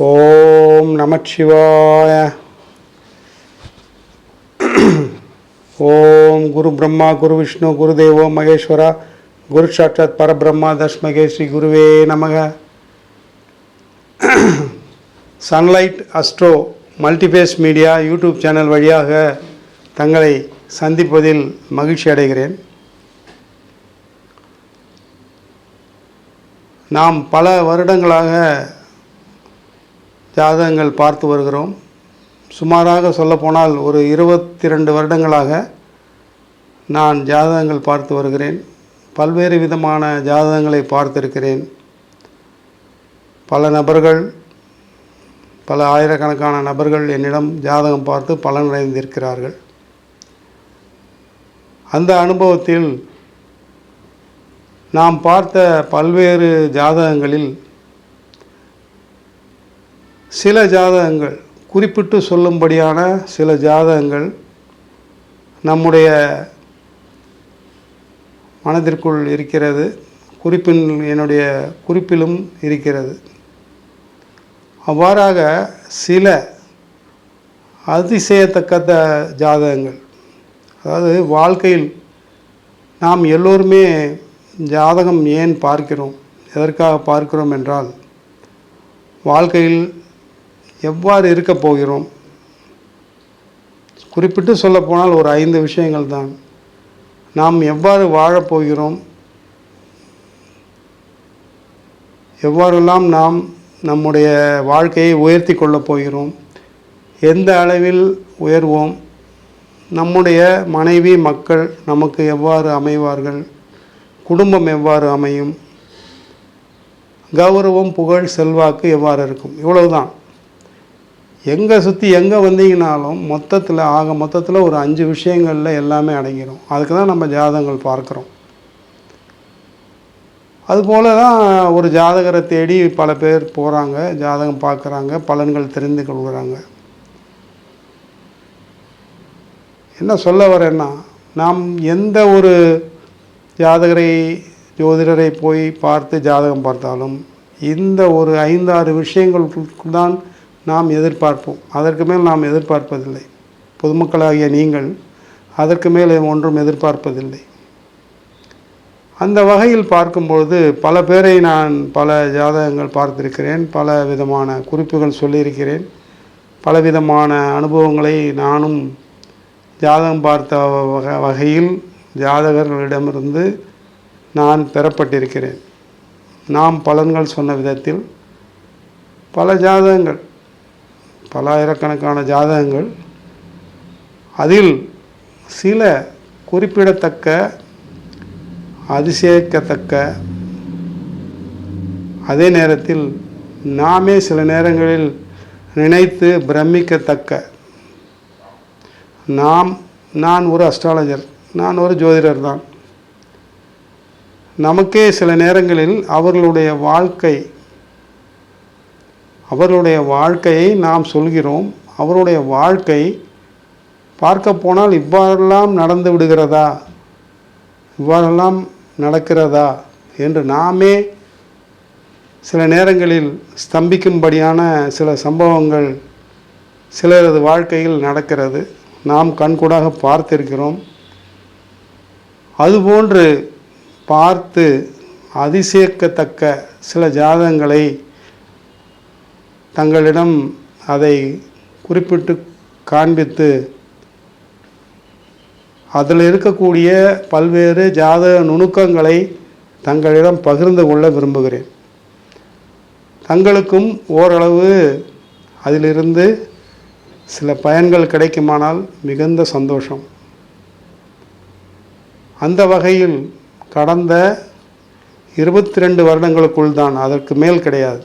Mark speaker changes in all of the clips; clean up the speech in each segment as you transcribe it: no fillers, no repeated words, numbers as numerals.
Speaker 1: ஓம் நமச்சிவாய. ஓம் குரு பிரம்மா குரு விஷ்ணு குரு தேவோ மகேஸ்வரா குரு சாட்சாத் பரபிரம்மா தஸ்மகே ஸ்ரீ குருவே நமக. Sunlight Astro Multiface media YouTube channel வழியாக தங்களை சந்திப்பதில் மகிழ்ச்சி அடைகிறேன். நாம் பல வருடங்களாக ஜாதகங்கள் பார்த்து வருகிறோம். சுமாராக சொல்லப்போனால் ஒரு 22 வருடங்களாக நான் ஜாதகங்கள் பார்த்து வருகிறேன். பல்வேறு விதமான ஜாதகங்களை பார்த்திருக்கிறேன். பல நபர்கள், பல ஆயிரக்கணக்கான நபர்கள் என்னிடம் ஜாதகம் பார்த்து பலனடைந்திருக்கிறார்கள். அந்த அனுபவத்தில் நாம் பார்த்த பல்வேறு ஜாதகங்களில் சில ஜாதகங்கள், குறிப்பிட்டு சொல்லும்படியான சில ஜாதகங்கள் நம்முடைய மனதிற்குள் இருக்கிறது, என்னுடைய குறிப்பிலும் இருக்கிறது. அவ்வாறாக சில அதிசயத்தக்க ஜாதகங்கள், அதாவது வாழ்க்கையில் நாம் எல்லோருமே ஜாதகம் ஏன் பார்க்கிறோம், எதற்காக பார்க்கிறோம் என்றால், வாழ்க்கையில் எவ்வாறு இருக்கப் போகிறோம். குறிப்பிட்டு சொல்லப்போனால் ஒரு 5 விஷயங்கள் தான். நாம் எவ்வாறு வாழப்போகிறோம், எவ்வாறெல்லாம் நாம் நம்முடைய வாழ்க்கையை உயர்த்தி கொள்ளப் போகிறோம், எந்த அளவில் உயர்வோம், நம்முடைய மனைவி மக்கள் நமக்கு எவ்வாறு அமைவார்கள், குடும்பம் எவ்வாறு அமையும், கௌரவம் புகழ் செல்வாக்கு எவ்வாறு இருக்கும். இவ்வளவுதான். எங்கே சுற்றி எங்கே வந்தீங்கனாலும் மொத்தத்தில் ஒரு 5 விஷயங்களில் எல்லாமே அடங்கிடும். அதுக்கு தான் நம்ம ஜாதகங்கள் பார்க்குறோம். அதுபோல் தான் ஒரு ஜாதகரை தேடி பல பேர் போகிறாங்க, ஜாதகம் பார்க்குறாங்க, பலன்கள் தெரிந்து கொள்கிறாங்க. என்ன சொல்ல வரேன்னா, நாம் எந்த ஒரு ஜோதிடரை போய் பார்த்து ஜாதகம் பார்த்தாலும் இந்த ஒரு 5-6 விஷயங்களுக்கு தான் நாம் எதிர்பார்ப்போம். அதற்கு மேல் நாம் எதிர்பார்ப்பதில்லை. பொதுமக்களாகிய நீங்கள் அதற்கு மேல் ஒன்றும் எதிர்பார்ப்பதில்லை. அந்த வகையில் பார்க்கும்பொழுது பல பேரை நான் பல ஜாதகங்கள் பார்த்திருக்கிறேன், பல விதமான குறிப்புகள் சொல்லியிருக்கிறேன், பலவிதமான அனுபவங்களை நானும் ஜாதகம் பார்த்த வகையில் ஜாதகர்களிடமிருந்து நான் பெறப்பட்டிருக்கிறேன். நாம் பலன்கள் சொன்ன விதத்தில் பல ஜாதகங்கள், பல ஆயிரக்கணக்கான ஜாதகங்கள், அதில் சில குறிப்பிடத்தக்க, அதிசயிக்கத்தக்க, அதே நேரத்தில் நாமே சில நேரங்களில் நினைத்து பிரமிக்கத்தக்க, நான் ஒரு அஸ்ட்ராலஜர், நான் ஒரு ஜோதிடர் தான், நமக்கே சில நேரங்களில் அவர்களுடைய வாழ்க்கையை நாம் சொல்கிறோம். அவருடைய வாழ்க்கை பார்க்க போனால் இவ்வாறெல்லாம் நடந்து விடுகிறதா, இவ்வாறெல்லாம் நடக்கிறதா என்று நாமே சில நேரங்களில் ஸ்தம்பிக்கும்படியான சில சம்பவங்கள் சிலரது வாழ்க்கையில் நடக்கிறது. நாம் கண்கூடாக பார்த்திருக்கிறோம். அதுபோன்று பார்த்து அதிசயிக்கத்தக்க சில ஜாதகங்களை தங்களிடம் அதை குறிப்பிட்டு காண்பித்து அதில் இருக்கக்கூடிய பல்வேறு ஜாதக நுணுக்கங்களை தங்களிடம் பகிர்ந்து கொள்ள விரும்புகிறேன். தங்களுக்கும் ஓரளவு அதிலிருந்து சில பயன்கள் கிடைக்குமானால் மிகுந்த சந்தோஷம். அந்த வகையில் கடந்த 22 வருடங்களுக்குள் தான், அதற்கு மேல் கிடையாது,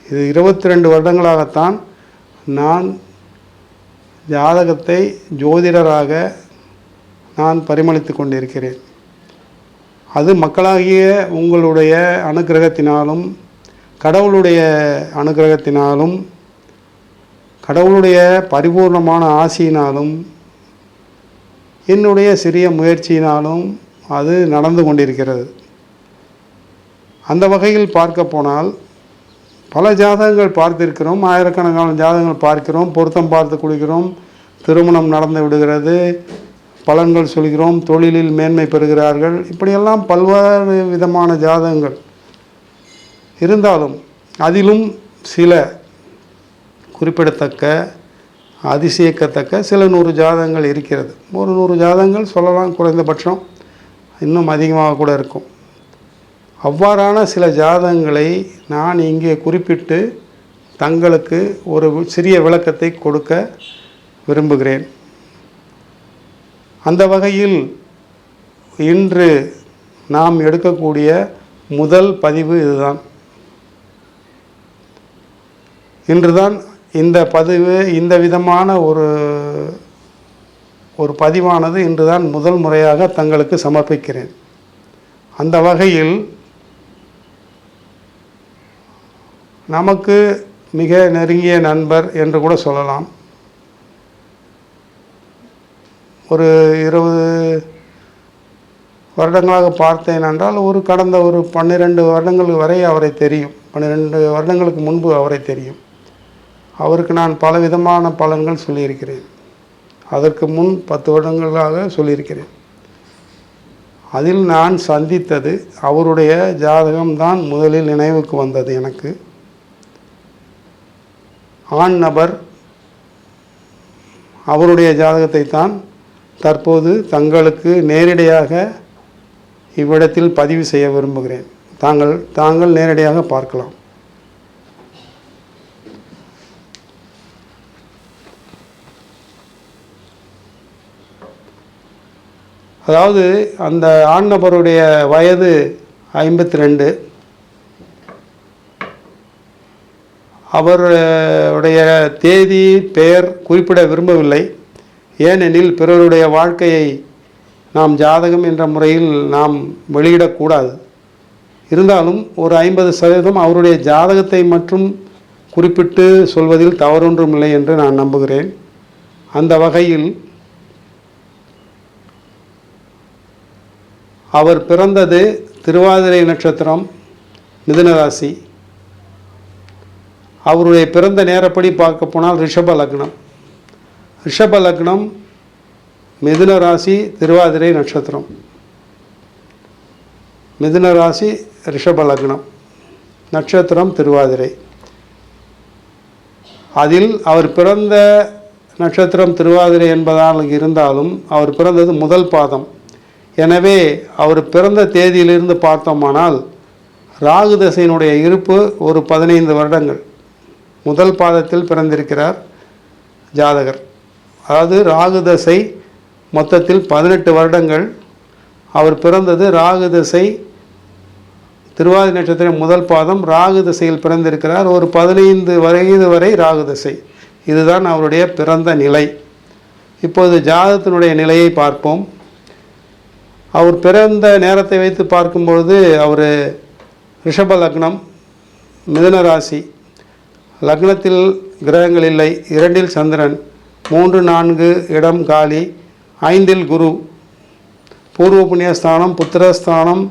Speaker 1: இது 22 வருடங்களாகத்தான் நான் ஜாதகத்தை ஜோதிடராக நான் பரிமளித்து கொண்டிருக்கிறேன். அது மக்களாகிய உங்களுடைய அனுக்கிரகத்தினாலும், கடவுளுடைய அனுக்கிரகத்தினாலும், கடவுளுடைய பரிபூர்ணமான ஆசியினாலும், என்னுடைய சிறிய முயற்சியினாலும் அது நடந்து கொண்டிருக்கிறது. அந்த வகையில் பார்க்க போனால் பல ஜாதகங்கள் பார்த்திருக்கிறோம், ஆயிரக்கணக்கான ஜாதகங்கள் பார்க்கிறோம், பொருத்தம் பார்த்து கொடுக்கிறோம், திருமணம் நடந்து விடுகிறது, பலன்கள் சொல்கிறோம், தொழிலில் மேன்மை பெறுகிறார்கள், இப்படியெல்லாம் பல்வேறு விதமான ஜாதகங்கள் இருந்தாலும் அதிலும் சில குறிப்பிடத்தக்க அதிசயிக்கத்தக்க சில 100 ஜாதகங்கள் இருக்கிறது. ஒரு 100 ஜாதகங்கள் சொல்லலாம், குறைந்தபட்சம் இன்னும் அதிகமாக கூட இருக்கும். அவ்வாறான சில ஜாதகங்களை நான் இங்கே குறிப்பிட்டு தங்களுக்கு ஒரு சிறிய விளக்கத்தை கொடுக்க விரும்புகிறேன். அந்த வகையில் இன்று நாம் எடுக்கக்கூடிய முதல் பதிவு இதுதான். இன்றுதான் இந்த பதிவு, இந்த விதமான ஒரு பதிவானது இன்றுதான் முதல் முறையாக தங்களுக்கு சமர்ப்பிக்கிறேன். அந்த வகையில் நமக்கு மிக நெருங்கிய நண்பர் என்று கூட சொல்லலாம். ஒரு 20 வருடங்களாக பார்த்தேன் என்றால் கடந்த 12 வருடங்கள் வரை அவரை தெரியும். 12 வருடங்களுக்கு முன்பு அவரை தெரியும். அவருக்கு நான் பலவிதமான பலன்கள் சொல்லியிருக்கிறேன். அதற்கு முன் 10 வருடங்களாக சொல்லியிருக்கிறேன். அதில் நான் சந்தித்தது அவருடைய ஜாதகம்தான் முதலில் நினைவுக்கு வந்தது எனக்கு. ஆண் நபர், அவருடைய ஜாதகத்தை தான் தற்போது தங்களுக்கு நேரடியாக இவ்விடத்தில் பதிவு செய்ய விரும்புகிறேன். தாங்கள் நேரடியாக பார்க்கலாம். அதாவது அந்த ஆண் நபருடைய வயது 52. அவருடைய தேதி பெயர் குறிப்பிட விரும்பவில்லை. ஏனெனில் பிறருடைய வாழ்க்கையை நாம் ஜாதகம் என்ற முறையில் நாம் வெளியிடக்கூடாது. இருந்தாலும் ஒரு 50% அவருடைய ஜாதகத்தை மட்டும் குறிப்பிட்டு சொல்வதில் தவறொன்றுமில்லை என்று நான் நம்புகிறேன். அந்த வகையில் அவர் பிறந்தது திருவாதிரை நட்சத்திரம், மிதுன ராசி. அவருடைய பிறந்த நேரப்படி பார்க்க போனால் ரிஷப லக்னம். ரிஷப லக்னம், மிதுன ராசி, திருவாதிரை நட்சத்திரம். மிதுன ராசி, ரிஷப லக்னம், நட்சத்திரம் திருவாதிரை. அதில் அவர் பிறந்த நட்சத்திரம் திருவாதிரை என்பதால் இருந்தாலும் அவர் பிறந்தது முதல் பாதம். எனவே அவர் பிறந்த தேதியிலிருந்து பார்த்தோமானால் ராகு தசையினுடைய இருப்பு ஒரு 15 வருடங்கள். முதல் பாதத்தில் பிறந்திருக்கிறார் ஜாதகர். அதாவது ராகு தசை மொத்தத்தில் 18 வருடங்கள். அவர் பிறந்தது ராகு தசை, திருவாதிரை நட்சத்திரம் முதல் பாதம், ராகு தசையில் பிறந்திருக்கிறார். ஒரு 15 வயது வரை ராகு தசை. இதுதான் அவருடைய பிறந்த நிலை. இப்போது ஜாதகத்தினுடைய நிலையை பார்ப்போம். அவர் பிறந்த நேரத்தை வைத்து பார்க்கும்பொழுது அவர் ரிஷப லக்னம், மிதுன ராசி. லக்னத்தில் கிரகங்கள் இல்லை. 2இல் சந்திரன், 3, 4 இடம் காலி, 5இல் குரு. பூர்வ புண்ணியஸ்தானம், புத்திரஸ்தானம்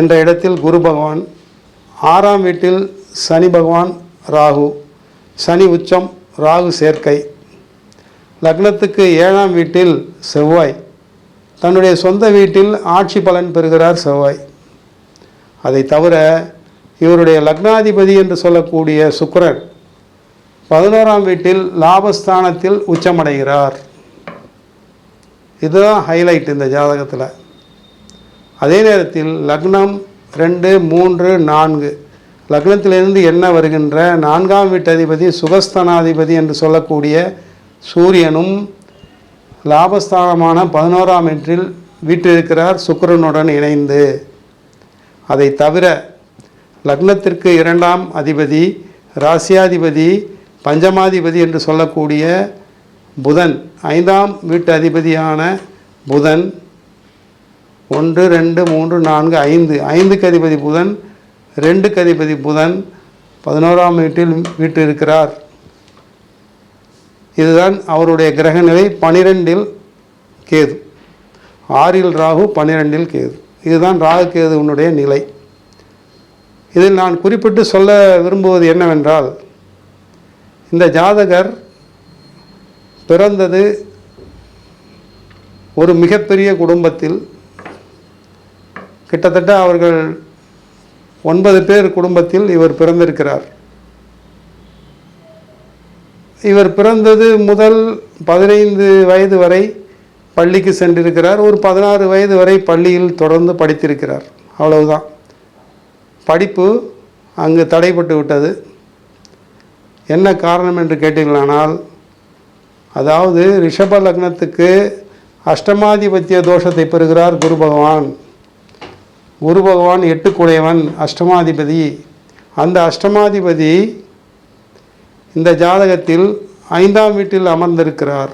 Speaker 1: என்ற இடத்தில் குரு பகவான். 6ஆம் வீட்டில் சனி பகவான், ராகு. சனி உச்சம், ராகு சேர்க்கை. லக்னத்துக்கு 7ஆம் வீட்டில் செவ்வாய். தன்னுடைய சொந்த வீட்டில் ஆட்சி பலன் பெறுகிறார் செவ்வாய். அதை தவிர இவருடைய லக்னாதிபதி என்று சொல்லக்கூடிய சுக்கிரன் 11ஆம் வீட்டில் லாபஸ்தானத்தில் உச்சமடைகிறார். இதுதான் ஹைலைட் இந்த ஜாதகத்தில். அதே நேரத்தில் லக்னம் 2, 3, 4 லக்னத்திலிருந்து என்ன வருகின்ற 4ஆம் வீட்டு அதிபதி சுகஸ்தானாதிபதி என்று சொல்லக்கூடிய சூரியனும் லாபஸ்தானமான 11ஆம் வீட்டில் வீற்றிருக்கிறார் சுக்கிரனுடன் இணைந்து. அதை தவிர லக்னத்திற்கு 2ஆம் அதிபதி, ராசியாதிபதி, பஞ்சமாதிபதி என்று சொல்லக்கூடிய புதன், 5ஆம் வீட்டு அதிபதியான புதன் 1, 2, 3, 4, 5 5க்கு அதிபதி புதன், 2க்கு அதிபதி புதன் 11ஆம் வீட்டில் வீற்றிருக்கிறார். இதுதான் அவருடைய கிரகநிலை. 12இல் கேது, 6இல் ராகு, 12இல் கேது. இதுதான் ராகு கேதுவனுடைய நிலை. இதில் நான் குறிப்பிட்டு சொல்ல விரும்புவது என்னவென்றால், இந்த ஜாதகர் பிறந்தது ஒரு மிகப்பெரிய குடும்பத்தில். கிட்டத்தட்ட அவர்கள் 9 பேர் குடும்பத்தில் இவர் பிறந்திருக்கிறார். இவர் பிறந்தது முதல் 15 வயது வரை பள்ளிக்கு சென்றிருக்கிறார். ஒரு 16 வயது வரை பள்ளியில் தொடர்ந்து படித்திருக்கிறார். அவ்வளவுதான். படிப்பு அங்கு தடைப்பட்டு விட்டது. என்ன காரணம் என்று கேட்டீர்களானால், அதாவது ரிஷப லக்னத்துக்கு அஷ்டமாதிபத்திய தோஷத்தை பெறுகிறார் குரு பகவான். குரு பகவான் 8 குடையவன், அஷ்டமாதிபதி. அந்த அஷ்டமாதிபதி இந்த ஜாதகத்தில் 5ஆம் வீட்டில் அமர்ந்திருக்கிறார்.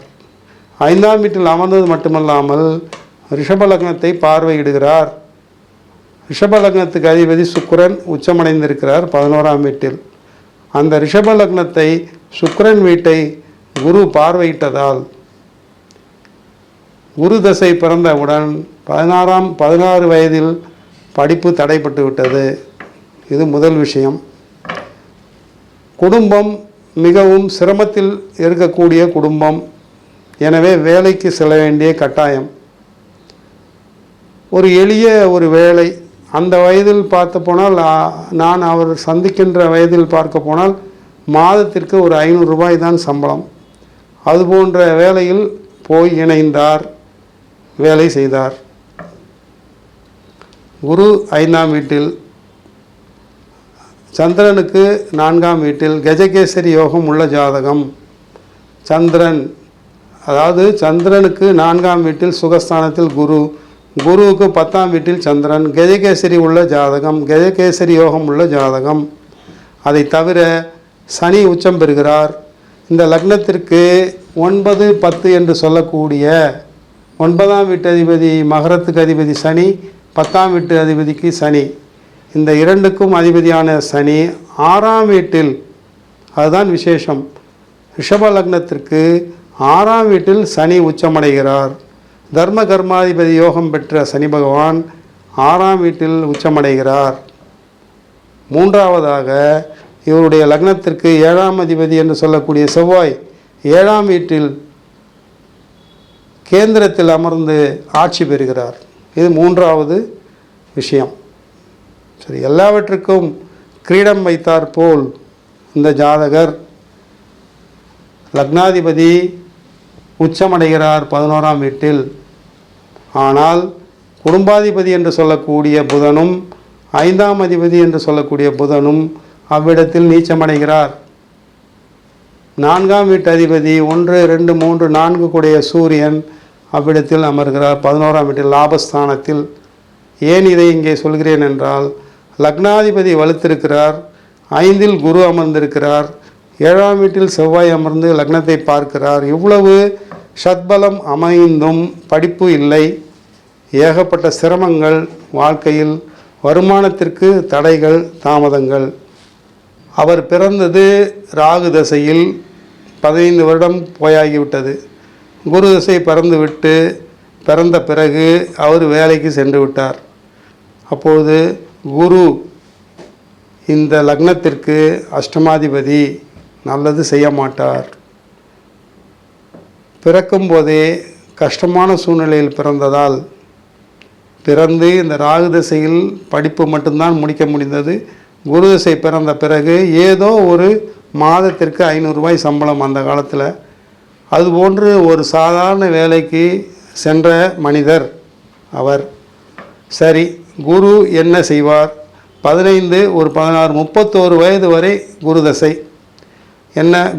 Speaker 1: 5ஆம் வீட்டில் அமர்ந்தது மட்டுமல்லாமல் ரிஷப லக்னத்தை பார்வையிடுகிறார். ரிஷப லக்னத்துக்கு அதிபதி சுக்கிரன் உச்சமடைந்திருக்கிறார் 11ஆம் வீட்டில். அந்த ரிஷப லக்னத்தை சுக்கிரன் வீட்டை குரு பார்வையிட்டதால் குரு தசை பிறந்தவுடன் 16 வயதில் படிப்பு தடைப்பட்டு விட்டது. இது முதல் விஷயம். குடும்பம் மிகவும் சிரமத்தில் இருக்கக்கூடிய குடும்பம். எனவே வேலைக்கு செல்ல வேண்டிய கட்டாயம். ஒரு எளிய ஒரு வேலை, அந்த வயதில் பார்த்து போனால், நான் அவர் சந்திக்கின்ற வயதில் பார்க்க போனால் மாதத்திற்கு ஒரு 500 ரூபாய் தான் சம்பளம். அதுபோன்ற வேலையில் போய் இணைந்தார், வேலை செய்தார். குரு 5ஆம் வீட்டில், சந்திரனுக்கு 4ஆம் வீட்டில் கஜகேசரி யோகம் உள்ள ஜாதகம். சந்திரன், அதாவது சந்திரனுக்கு 4ஆம் வீட்டில் சுகஸ்தானத்தில் குரு, குருவுக்கு 10ஆம் வீட்டில் சந்திரன், கஜகேசரி உள்ள ஜாதகம், கஜகேசரி யோகம் உள்ள ஜாதகம். அதை தவிர சனி உச்சம் பெறுகிறார். இந்த லக்னத்திற்கு 9, 10 என்று சொல்லக்கூடிய 9ஆம் வீட்டு அதிபதி மகரத்துக்கு அதிபதி சனி, 10ஆம் வீட்டு அதிபதிக்கு சனி. இந்த இரண்டுக்கும் அதிபதியான சனி 6ஆம் வீட்டில், அதுதான் விசேஷம். ரிஷப லக்னத்திற்கு 6ஆம் வீட்டில் சனி உச்சமடைகிறார். தர்ம கர்மாதிபதி யோகம் பெற்ற சனி பகவான் 6ஆம் வீட்டில் உச்சமடைகிறார். மூன்றாவதாக இவருடைய லக்னத்திற்கு 7ஆம் அதிபதி என்று சொல்லக்கூடிய செவ்வாய் 7ஆம் வீட்டில் கேந்திரத்தில் அமர்ந்து ஆட்சி பெறுகிறார். இது மூன்றாவது விஷயம். சரி, எல்லாவற்றுக்கும் கிரீடம் வைத்தார் போல் இந்த ஜாதகர் லக்னாதிபதி உச்சமடைகிறார் 11ஆம் வீட்டில். ஆனால் குடும்பாதிபதி என்று சொல்லக்கூடிய புதனும் 5ஆம் அதிபதி என்று சொல்லக்கூடிய புதனும் அவ்விடத்தில் நீச்சமடைகிறார். 4ஆம் வீட்டு அதிபதி 1, 2, 3, 4 கூடிய சூரியன் அவ்விடத்தில் அமர்கிறார் 11ஆம் வீட்டில் லாபஸ்தானத்தில். ஏன் இதை இங்கே சொல்கிறேன் என்றால், லக்னாதிபதி வலுத்திருக்கிறார், 5இல் குரு அமர்ந்திருக்கிறார், 7ஆம் வீட்டில் செவ்வாய் அமர்ந்து லக்னத்தை பார்க்கிறார். இவ்வளவு சத்பலம் அமைந்தும் படிப்பு இல்லை, ஏகப்பட்ட சிரமங்கள் வாழ்க்கையில், வருமானத்திற்கு தடைகள், தாமதங்கள். அவர் பிறந்தது ராகு தசையில் 15 வருடம் போயாகிவிட்டது. குரு தசை பிறந்த பிறகு அவர் வேலைக்கு சென்று விட்டார். அப்போது குரு இந்த லக்னத்திற்கு அஷ்டமாதிபதி, நல்லது செய்ய மாட்டார். பிறக்கும் போதே கஷ்டமான சூழ்நிலையில் பிறந்ததால், பிறந்து இந்த ராகு தசையில் படிப்பு மட்டும்தான் முடிக்க முடிந்தது. குரு தசை பிறந்த பிறகு ஏதோ ஒரு மாதத்திற்கு 500 ரூபாய் சம்பளம் அந்த காலத்தில். அதுபோன்று ஒரு சாதாரண வேலைக்கு சென்ற மனிதர் அவர். சரி, குரு என்ன செய்வார்? 15, ஒரு 16, 31 வயது வரை குரு தசை.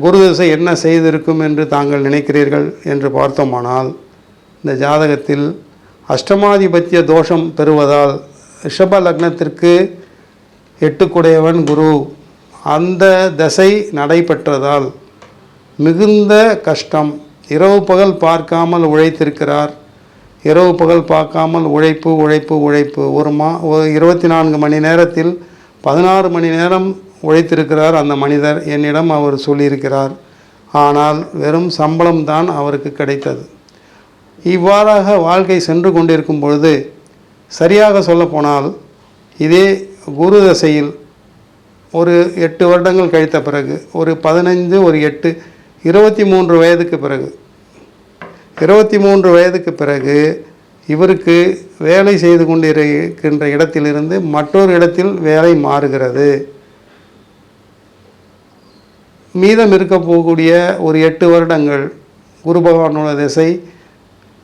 Speaker 1: குரு தசை என்ன செய்திருக்கும் என்று தாங்கள் நினைக்கிறீர்கள் என்று பார்த்தோமானால், இந்த ஜாதகத்தில் அஷ்டமாதிபத்திய தோஷம் பெறுவதால் ரிஷப லக்னத்திற்கு 8 குடையவன் குரு, அந்த தசை நடைபெற்றதால் மிகுந்த கஷ்டம். இரவு பகல் பார்க்காமல் உழைத்திருக்கிறார். இரவு பகல் பார்க்காமல் உழைப்பு உழைப்பு உழைப்பு. ஒரு 24 மணி நேரத்தில் 16 மணி நேரம் உழைத்திருக்கிறார் அந்த மனிதர். என்னிடம் அவர் சொல்லியிருக்கிறார். ஆனால் வெறும் சம்பளம்தான் அவருக்கு கிடைத்தது. இவ்வாறாக வாழ்க்கை சென்று கொண்டிருக்கும் பொழுது, சரியாக சொல்லப்போனால் இதே குரு தசையில் ஒரு 8 வருடங்கள் கழித்த பிறகு, ஒரு 15, ஒரு 8, 23 வயதுக்கு பிறகு, 23 வயதுக்கு பிறகு இவருக்கு வேலை செய்து கொண்டிருக்கின்ற இடத்திலிருந்து மற்றொரு இடத்தில் வேலை மாறுகிறது. மீதம் இருக்க போகக்கூடிய ஒரு 8 வருடங்கள் குரு பகவானோட திசை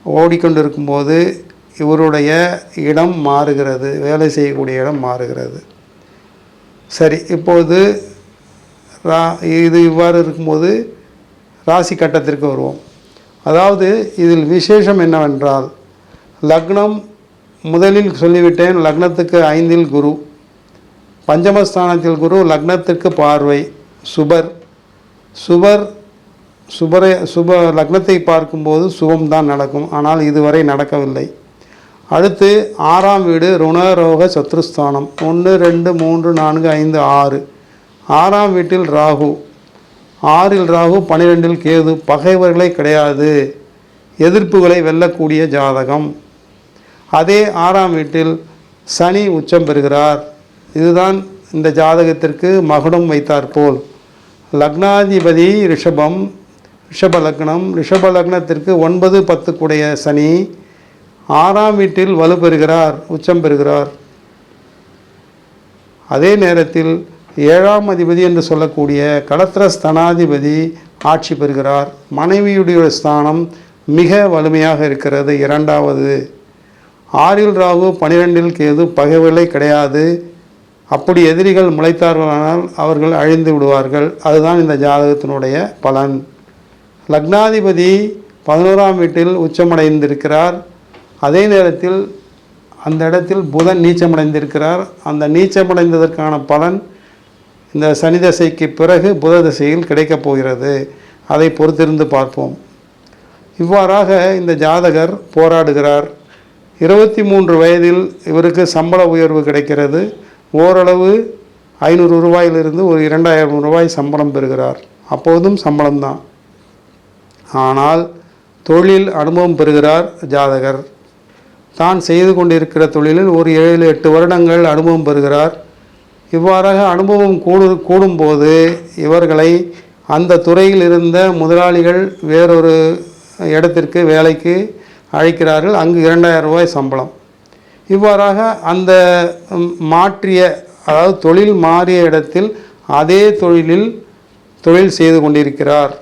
Speaker 1: ஓடிக்கொண்டிருக்கும்போது இவருடைய இடம் மாறுகிறது, வேலை செய்யக்கூடிய இடம் மாறுகிறது. சரி, இப்போது இது இவ்வாறு இருக்கும்போது ராசி கட்டத்திற்கு வருவோம். அதாவது இதில் விசேஷம் என்னவென்றால், லக்னம் முதலில் சொல்லிவிட்டேன், லக்னத்துக்கு 5இல் குரு, பஞ்சமஸ்தானத்தில் குரு, லக்னத்திற்கு பார்வை, சுபர் சுப லக்னத்தை பார்க்கும்போது சுபம்தான் நடக்கும். ஆனால் இதுவரை நடக்கவில்லை. அடுத்து 6ஆம் வீடு ருணரோக சத்ருஸ்தானம், 1, 2, 3, 4, 5, 6. 6ஆம் வீட்டில் ராகு, 6இல் ராகு, 12இல் கேது. பகைவர்களே கிடையாது, எதிர்ப்புகளை வெல்லக்கூடிய ஜாதகம். அதே 6ஆம் வீட்டில் சனி உச்சம் பெறுகிறார். இதுதான் இந்த ஜாதகத்திற்கு மகுடம் வைத்தாற்போல். லக்னாதிபதி ரிஷப லக்னம், ரிஷப லக்னத்திற்கு 9, 10 கூடைய சனி 6ஆம் வீட்டில் வலு பெறுகிறார், உச்சம் பெறுகிறார். அதே நேரத்தில் 7ஆம் அதிபதி என்று சொல்லக்கூடிய கடத்திரஸ்தனாதிபதி ஆட்சி பெறுகிறார். மனைவியுடைய ஸ்தானம் மிக வலிமையாக இருக்கிறது. 2வது 6இல் ராகு, 12இல் கேது. பகைவர்களே கிடையாது. அப்படி எதிரிகள் முளைத்தார்களானால் அவர்கள் அழிந்து விடுவார்கள். அதுதான் இந்த ஜாதகத்தினுடைய பலன். லக்னாதிபதி 11ஆம் வீட்டில் உச்சமடைந்திருக்கிறார். அதே நேரத்தில் அந்த இடத்தில் புதன் நீச்சமடைந்திருக்கிறார். அந்த நீச்சமடைந்ததற்கான பலன் இந்த சனி தசைக்கு பிறகு புத தசையில் கிடைக்கப் போகிறது. அதை பொறுத்திருந்து பார்ப்போம். இவ்வாறாக இந்த ஜாதகர் போராடுகிறார். 23 வயதில் இவருக்கு சம்பள உயர்வு கிடைக்கிறது. ஓரளவு 500 ரூபாயிலிருந்து ஒரு 2000 ரூபாய் சம்பளம் பெறுகிறார். அப்போதும் சம்பளம்தான். ஆனால் தொழில் அனுபவம் பெறுகிறார் ஜாதகர். தான் செய்து கொண்டிருக்கிற தொழிலில் ஒரு 7-8 வருடங்கள் அனுபவம் பெறுகிறார். இவ்வாறாக அனுபவம் கூடும்போது இவர்களை அந்த துறையில் இருந்த முதலாளிகள் வேறொரு இடத்திற்கு வேலைக்கு அழைக்கிறார்கள். அங்கு 2000 ரூபாய் சம்பளம். இவ்வாறாக அந்த மாற்றிய, அதாவது தொழில் மாறிய இடத்தில் அதே தொழில் செய்து கொண்டிருக்கிறார்.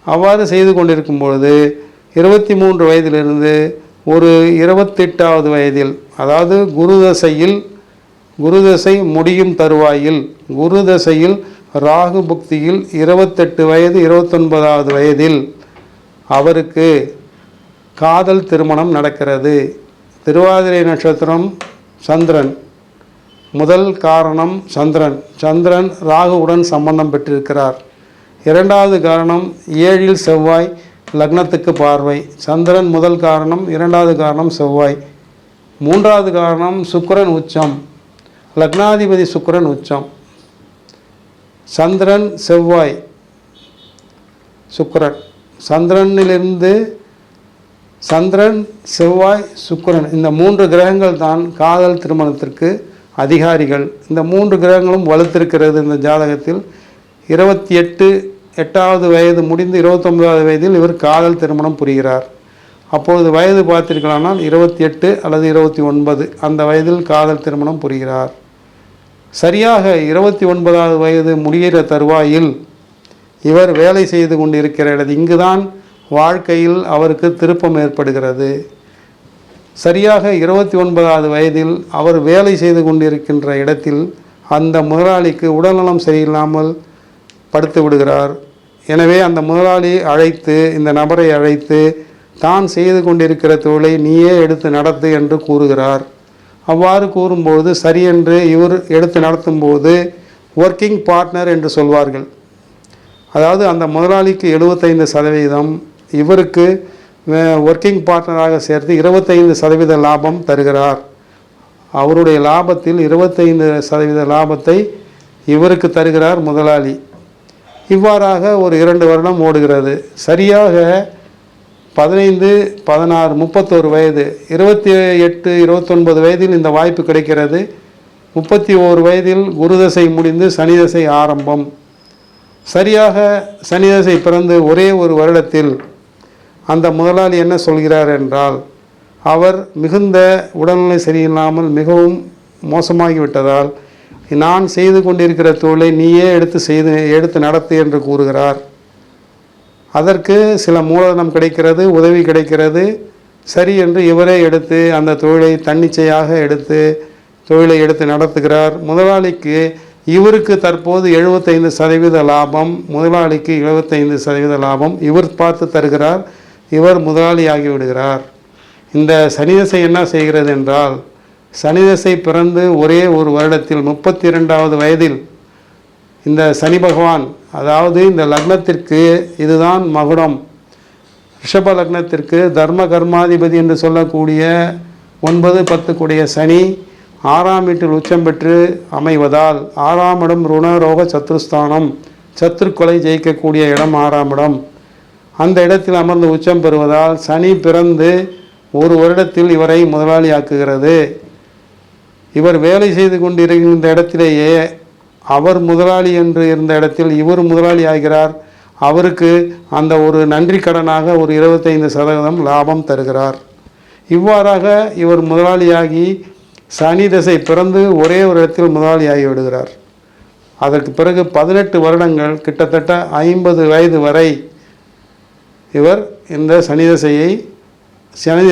Speaker 1: அவ்வாறு செய்து கொண்டிருக்கும் பொழுது 23 வயதிலிருந்து ஒரு 28வது வயதில், அதாவது குரு தசை முடியும் தருவாயில், குரு தசையில் ராகு புக்தியில் 28 வயது 29வது வயதில் அவருக்கு காதல் திருமணம் நடக்கிறது. திருவாதிரை நட்சத்திரம், சந்திரன். முதல் காரணம் சந்திரன் ராகுவுடன் சம்பந்தம் பெற்றிருக்கிறார். 2வது காரணம் 7இல் செவ்வாய், லக்னத்துக்கு பார்வை. சந்திரன் முதல் காரணம், 2வது காரணம் செவ்வாய். 3வது காரணம் சுக்கிரன் உச்சம், லக்னாதிபதி சுக்கிரன் உச்சம். சந்திரன் செவ்வாய் சுக்கிரன், சந்திரன் செவ்வாய் சுக்கிரன், இந்த 3 கிரகங்கள் தான் காதல் திருமணத்திற்கு அதிகாரிகள். இந்த 3 கிரகங்களும் வலுத்திருக்கிறது இந்த ஜாதகத்தில். 8வது வயது முடிந்து 29வது வயதில் இவர் காதல் திருமணம் புரிகிறார். அப்பொழுது வயது பார்த்தீர்களானால் 28 அல்லது 29 அந்த வயதில் காதல் திருமணம் புரிகிறார். சரியாக 29வது வயது முடிகிற தருவாயில் இவர் வேலை செய்து கொண்டிருக்கிற இடத்தில் இங்குதான் வாழ்க்கையில் அவருக்கு திருப்பம் ஏற்படுகிறது. சரியாக 29வது வயதில் அவர் வேலை செய்து கொண்டிருக்கின்ற இடத்தில் அந்த முதலாளிக்கு உடல்நலம் சரியில்லாமல் படுத்து விடுகிறார். எனவே அந்த முதலாளி இந்த நபரை அழைத்து தான் செய்து கொண்டிருக்கிற தொழிலை நீயே எடுத்து நடத்து என்று கூறுகிறார். அவ்வாறு கூறும்போது சரி என்று இவர் எடுத்து நடத்தும்போது ஒர்க்கிங் பார்ட்னர் என்று சொல்வார்கள். அதாவது அந்த முதலாளிக்கு 75%, இவருக்கு ஒர்க்கிங் பார்ட்னராக சேர்த்து 25% லாபம் தருகிறார். அவருடைய லாபத்தில் 25% லாபத்தை இவருக்கு தருகிறார் முதலாளி. இவ்வாறாக ஒரு 2 வருடம் ஓடுகிறது. சரியாக 15, 16, 31 வயது, 28, 29 வயதில் இந்த வாய்ப்பு கிடைக்கிறது. 31 வயதில் குரு தசை முடிந்து சனி தசை ஆரம்பம். சரியாக சனி தசை பிறந்து ஒரே ஒரு வருடத்தில் அந்த முதலாளி என்ன சொல்கிறார் என்றால், அவர் மிகுந்த உடல்நிலை சரியில்லாமல் மிகவும் மோசமாகிவிட்டதால் நான் செய்து கொண்டிருக்கிற தொழிலை நீயே எடுத்து நடத்து என்று கூறுகிறார். அதற்கு சில மூலதனம் கிடைக்கிறது, உதவி கிடைக்கிறது. சரி என்று இவரே எடுத்து அந்த தொழிலை தன்னிச்சையாக தொழிலை எடுத்து நடத்துகிறார். முதலாளிக்கு இவருக்கு தற்போது 75% லாபம், முதலாளிக்கு 75% லாபம் இவர் பார்த்து தருகிறார். இவர் முதலாளியாகி விடுகிறார். இந்த சனிதசை என்ன செய்கிறது என்றால், சனிதசை பிறந்து ஒரே ஒரு வருடத்தில் 32வது வயதில் இந்த சனி பகவான், அதாவது இந்த லக்னத்திற்கு இதுதான் மகுடம், ரிஷப லக்னத்திற்கு தர்ம கர்மாதிபதி என்று சொல்லக்கூடிய 9, 10 கூடிய சனி 6ஆம் வீட்டில் உச்சம் பெற்று அமைவதால் 6ஆம் இடம் ருண ரோக சத்ருஸ்தானம், சத்ருக்களை ஜெயிக்கக்கூடிய இடம் 6ஆம் இடம். அந்த இடத்தில் அமர்ந்து உச்சம் பெறுவதால் சனி பிறந்து ஒரு வருடத்தில் இவரை முதலாளியாக்குகிறது. இவர் வேலை செய்து கொண்டிருக்கின்ற இடத்திலேயே அவர் முதலாளி என்று இருந்த இடத்தில் இவர் முதலாளி ஆகிறார். அவருக்கு அந்த ஒரு நன்றி கடனாக ஒரு 25% லாபம் தருகிறார். இவ்வாறாக இவர் முதலாளியாகி சனி தசை பிறந்து ஒரே ஒரு இடத்தில் முதலாளியாகி விடுகிறார். அதற்கு பிறகு 18 வருடங்கள், கிட்டத்தட்ட 50 வயது வரை இவர் இந்த சனி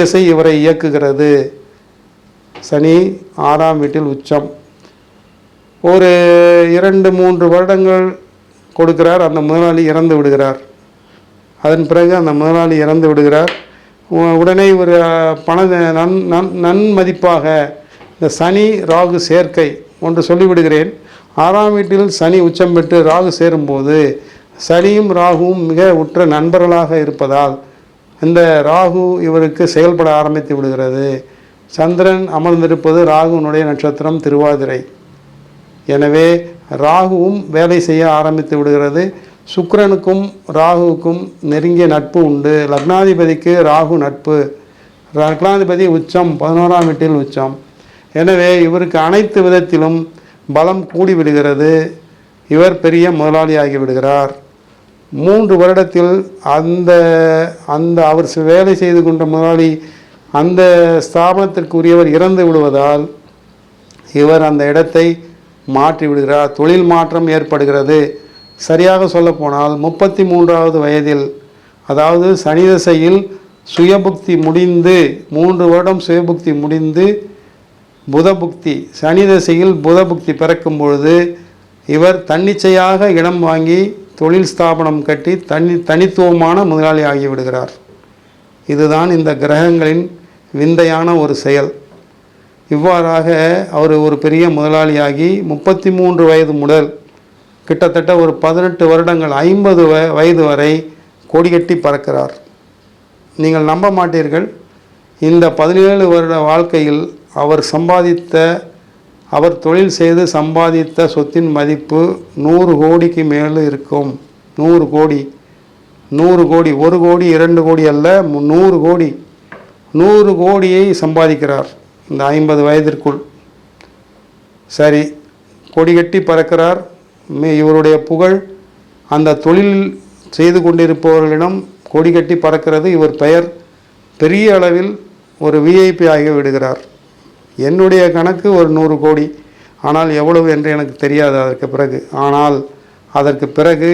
Speaker 1: தசை இவரை இயக்குகிறது. சனி 6ஆம் வீட்டில் உச்சம். ஒரு 2-3 வருடங்கள் கொடுக்கிறார். அந்த முதலாளி இறந்து விடுகிறார். அதன் பிறகு அந்த முதலாளி இறந்து விடுகிறார். உடனே ஒரு நன்மதிப்பாக இந்த சனி ராகு சேர்க்கை ஒன்று சொல்லிவிடுகிறேன். 6ஆம் வீட்டில் சனி உச்சம் பெற்று ராகு சேரும்போது சனியும் ராகுவும் மிக உற்ற நண்பர்களாக இருப்பதால் இந்த ராகு இவருக்கு செயல்பட ஆரம்பித்து விடுகிறது. சந்திரன் அமர்ந்திருப்பது ராகுனுடைய நட்சத்திரம் திருவாதிரை. எனவே ராகுவும் வேலை செய்ய ஆரம்பித்து விடுகிறது. சுக்கிரனுக்கும் ராகுவுக்கும் நெருங்கிய நட்பு உண்டு. லக்னாதிபதிக்கு ராகு நட்பு. லக்னாதிபதி உச்சம், 11ஆம் வீட்டில் உச்சம். எனவே இவருக்கு அனைத்து விதத்திலும் பலம் கூடி விடுகிறது. இவர் பெரிய முதலாளியாகி விடுகிறார். 3 வருடத்தில் அந்த அவர் வேலை செய்து கொண்ட முதலாளி அந்த ஸ்தாபனத்திற்குரியவர் இறந்து விடுவதால் இவர் அந்த இடத்தை மாற்றி விடுகிறார். தொழில் மாற்றம் ஏற்படுகிறது. சரியாக சொல்லப்போனால் 33வது வயதில், அதாவது சனி தசையில் சுயபுக்தி முடிந்து 3 வருடம் சுயபுக்தி முடிந்து புதபுக்தி, சனி தசையில் புதபுக்தி பிறக்கும் பொழுது இவர் தன்னிச்சையாக இடம் வாங்கி தொழில் ஸ்தாபனம் கட்டி தனித்துவமான முதலாளி ஆகிவிடுகிறார். இதுதான் இந்த கிரகங்களின் விந்தையான ஒரு செயல். இவ்வாறாக அவர் ஒரு பெரிய முதலாளியாகி 33 வயது முதல் கிட்டத்தட்ட ஒரு 18 வருடங்கள் 50 வயது வரை கொடிகட்டி பறக்கிறார். நீங்கள் நம்ப மாட்டீர்கள், இந்த 17 வருட வாழ்க்கையில் அவர் தொழில் செய்து சம்பாதித்த சொத்தின் மதிப்பு 100 கோடிக்கு மேலே இருக்கும். 100 கோடி, 1 கோடி, 1 கோடி 2 கோடி அல்ல, 100 கோடி. 100 கோடியை சம்பாதிக்கிறார் இந்த 50 வயதிற்குள். சரி, கொடிகட்டி பறக்கிறார். இவருடைய புகழ் அந்த தொழில் செய்து கொண்டிருப்பவர்களிடம் கொடிகட்டி பறக்கிறது. இவர் பெயர் பெரிய அளவில் ஒரு விஐபி ஆகி விடுகிறார். என்னுடைய கணக்கு ஒரு 100 கோடி. ஆனால் எவ்வளவு என்று எனக்கு தெரியாது அதற்கு பிறகு.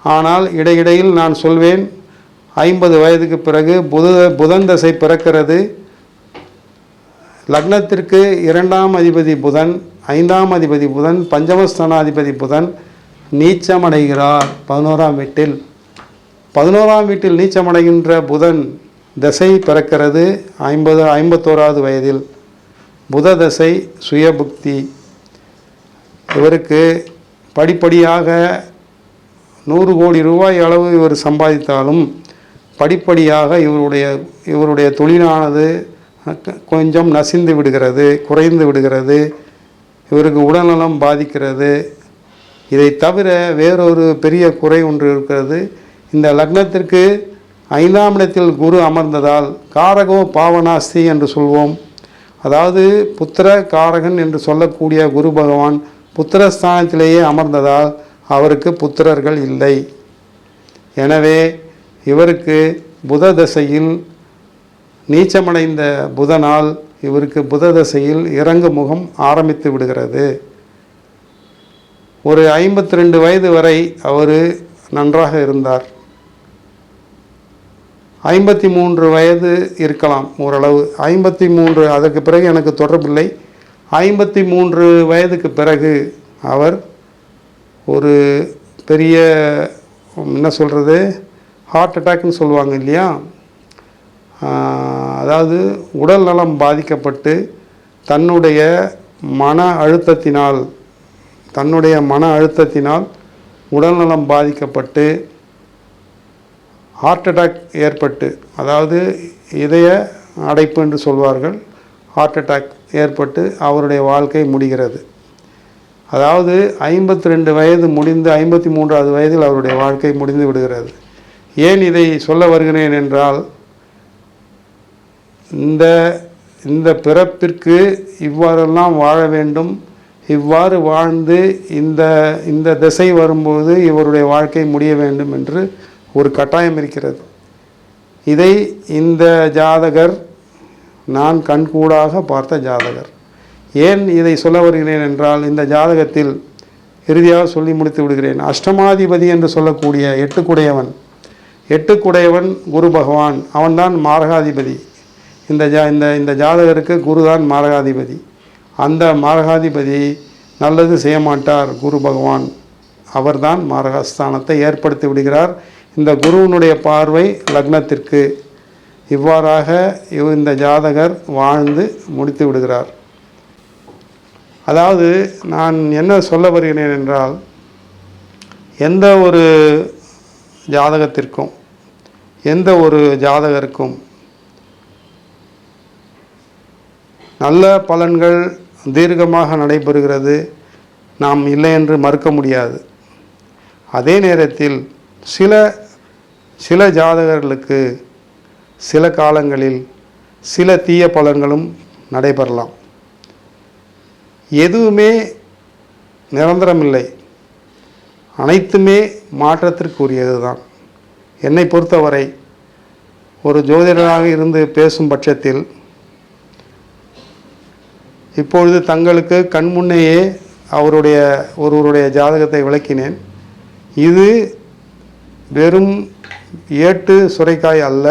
Speaker 1: ஆனால் இடையிடையில் நான் சொல்வேன், 50 வயதுக்கு பிறகு புதன் தசை பிறக்கிறது. லக்னத்திற்கு 2ஆம் அதிபதி புதன், 5ஆம் அதிபதி புதன், பஞ்சமஸ்தானாதிபதி புதன் நீச்சமடைகிறார் 11ஆம் வீட்டில். 11ஆம் வீட்டில் நீச்சமடைகின்ற புதன் தசை பிறக்கிறது 51வது வயதில். புத தசை சுயபுக்தி. இவருக்கு படிப்படியாக 100 கோடி ரூபாய் அளவு இவர் சம்பாதித்தாலும் படிப்படியாக இவருடைய தொழிலானது கொஞ்சம் நசிந்து விடுகிறது, குறைந்து விடுகிறது. இவருக்கு உடல்நலம் பாதிக்கிறது. இதை தவிர வேறொரு பெரிய குறை ஒன்று இருக்கிறது. இந்த லக்னத்திற்கு 5ஆம் இடத்தில் குரு அமர்ந்ததால் காரகோ பாவனாஸ்தி என்று சொல்வோம். அதாவது புத்திர காரகன் என்று சொல்லக்கூடிய குரு பகவான் புத்திரஸ்தானத்திலேயே அமர்ந்ததால் அவருக்கு புத்திரர்கள் இல்லை. எனவே இவருக்கு புத தசையில் நீச்சமடைந்த புதனால் இவருக்கு புத தசையில் இறங்கு முகம் ஆரம்பித்து விடுகிறது. ஒரு 52 வயது வரை அவர் நன்றாக இருந்தார். 53 வயது இருக்கலாம் ஓரளவு. 53 அதற்கு பிறகு எனக்கு தொடர்பில்லை. 53 வயதுக்கு பிறகு அவர் ஒரு பெரிய என்ன சொல்கிறது, ஹார்ட் அட்டாக்னு சொல்லுவாங்க இல்லையா, அதாவது உடல் நலம் பாதிக்கப்பட்டு தன்னுடைய மன அழுத்தத்தினால் உடல்நலம் பாதிக்கப்பட்டு ஹார்ட் அட்டாக் ஏற்பட்டு, அதாவது இதய அடைப்பு என்று சொல்வார்கள், ஹார்ட் அட்டாக் ஏற்பட்டு அவருடைய வாழ்க்கை முடிகிறது. அதாவது 52 வயது முடிந்து 53வது வயதில் அவருடைய வாழ்க்கை முடிந்து விடுகிறது. ஏன் இதை சொல்ல வருகிறேன் என்றால், இந்த பிறப்பிற்கு இவ்வாறெல்லாம் வாழ வேண்டும், இவ்வாறு வாழ்ந்து இந்த திசை வரும்போது இவருடைய வாழ்க்கை முடிய வேண்டும் என்று ஒரு கட்டாயம் இருக்கிறது. இதை இந்த ஜாதகர் நான் கண்கூடாக பார்த்த ஜாதகர். ஏன் இதை சொல்ல வருகிறேன் என்றால், இந்த ஜாதகத்தில் இறுதியாக சொல்லி முடித்து விடுகிறேன். அஷ்டமாதிபதி என்று சொல்லக்கூடிய எட்டுக்குடையவன் குரு பகவான், அவன்தான் மாரகாதிபதி. இந்த ஜாதகருக்கு குருதான் மாரகாதிபதி. அந்த மாரகாதிபதி நல்லது செய்ய மாட்டார். குரு பகவான் அவர்தான் மாரகஸ்தானத்தை ஏற்படுத்தி விடுகிறார். இந்த குருவினுடைய பார்வை லக்னத்திற்கு. இவ்வாறாக இந்த ஜாதகர் வாழ்ந்து முடித்து விடுகிறார். அதாவது நான் என்ன சொல்ல வருகிறேன் என்றால், எந்த ஒரு ஜாதகத்திற்கும் எந்த ஒரு ஜாதகருக்கும் நல்ல பலன்கள் தீர்க்கமாக நடைபெறுகிறது, நாம் இல்லை என்று மறுக்க முடியாது. அதே நேரத்தில் சில ஜாதகர்களுக்கு சில காலங்களில் சில தீய பலன்களும் நடைபெறலாம். எதுவுமே நிரந்தரமில்லை, அனைத்துமே மாற்றத்திற்குரியது தான். என்னை பொறுத்தவரை ஒரு ஜோதிடராக இருந்து பேசும் பட்சத்தில், இப்பொழுது தங்களுக்கு கண்முன்னேயே ஒருவருடைய ஜாதகத்தை விளக்கினேன். இது வெறும் ஏட்டு சுரைக்காய் அல்ல.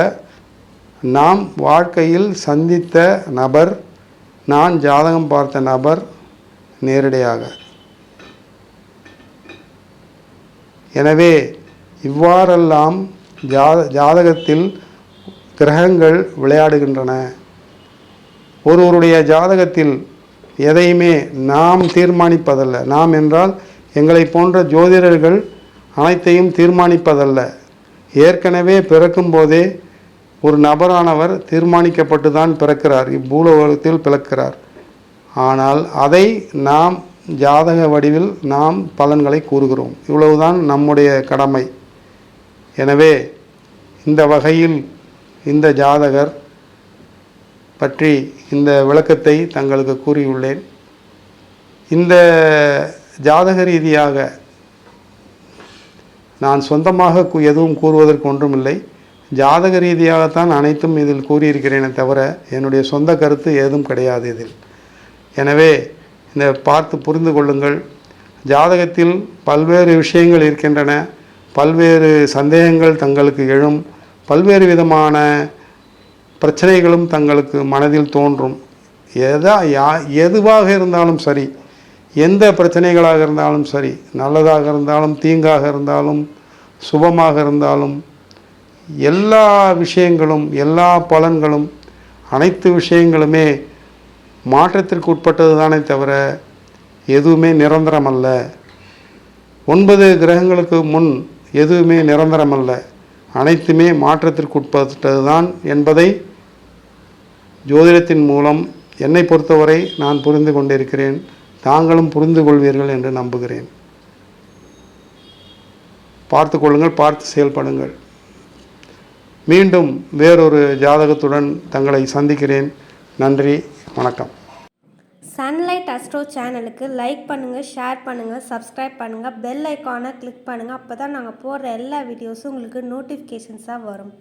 Speaker 1: நாம் வாழ்க்கையில் சந்தித்த நபர், நான் ஜாதகம் பார்த்த நபர் நேரடியாக. எனவே இவ்வாறெல்லாம் ஜாதகத்தில் கிரகங்கள் விளையாடுகின்றன. ஒருவருடைய ஜாதகத்தில் எதையுமே நாம் தீர்மானிப்பதல்ல. நாம் என்றால் எங்களை போன்ற ஜோதிடர்கள் அனைத்தையும் தீர்மானிப்பதல்ல. ஏற்கனவே பிறக்கும் போதே ஒரு நபரானவர் தீர்மானிக்கப்பட்டு தான் பிறக்கிறார், இப்பூலோகத்தில் பிறக்கிறார். ஆனால் அதை நாம் ஜாதக வடிவில் நாம் பலன்களை கூறுகிறோம். இவ்வளவுதான் நம்முடைய கடமை. எனவே இந்த வகையில் இந்த ஜாதகர் பற்றி இந்த விளக்கத்தை தங்களுக்கு கூறியுள்ளேன். இந்த ஜாதக ரீதியாக நான் சொந்தமாக எதுவும் கூறுவதற்கு ஒன்றுமில்லை. ஜாதக ரீதியாகத்தான் அனைத்தும் இதில் கூறியிருக்கிறேனே தவிர என்னுடைய சொந்த கருத்து ஏதும் கிடையாது இதில். எனவே இந்த பார்த்து புரிந்து கொள்ளுங்கள். ஜாதகத்தில் பல்வேறு விஷயங்கள் இருக்கின்றன, பல்வேறு சந்தேகங்கள் தங்களுக்கு எழும், பல்வேறு விதமான பிரச்சனைகளும் தங்களுக்கு மனதில் தோன்றும். எதுவாக இருந்தாலும் சரி, எந்த பிரச்சனைகளாக இருந்தாலும் சரி, நல்லதாக இருந்தாலும் தீங்காக இருந்தாலும் சுபமாக இருந்தாலும், எல்லா விஷயங்களும் எல்லா பலன்களும் அனைத்து விஷயங்களுமே மாற்றத்திற்கு உட்பட்டது தானே தவிர எதுவுமே நிரந்தரமல்ல. 9 கிரகங்களுக்கு முன் எதுவுமே நிரந்தரமல்ல, அனைத்துமே மாற்றத்திற்கு உட்பட்டது தான் என்பதை ஜோதிடத்தின் மூலம் என்னை பொறுத்தவரை நான் புரிந்து கொண்டிருக்கிறேன். தாங்களும் புரிந்து கொள்வீர்கள் என்று நம்புகிறேன். பார்த்து கொள்ளுங்கள், பார்த்து செயல்படுங்கள். மீண்டும் வேறொரு ஜாதகத்துடன் தங்களை சந்திக்கிறேன். நன்றி. வணக்கம்.
Speaker 2: சன்லைட் அஸ்ட்ரோ சேனலுக்கு லைக் பண்ணுங்கள், ஷேர் பண்ணுங்கள், சப்ஸ்கிரைப் பண்ணுங்கள், பெல் ஐக்கானை கிளிக் பண்ணுங்கள். அப்போ தான் நாங்கள் போடுற எல்லா வீடியோஸும் உங்களுக்கு நோட்டிஃபிகேஷன்ஸாக வரும்.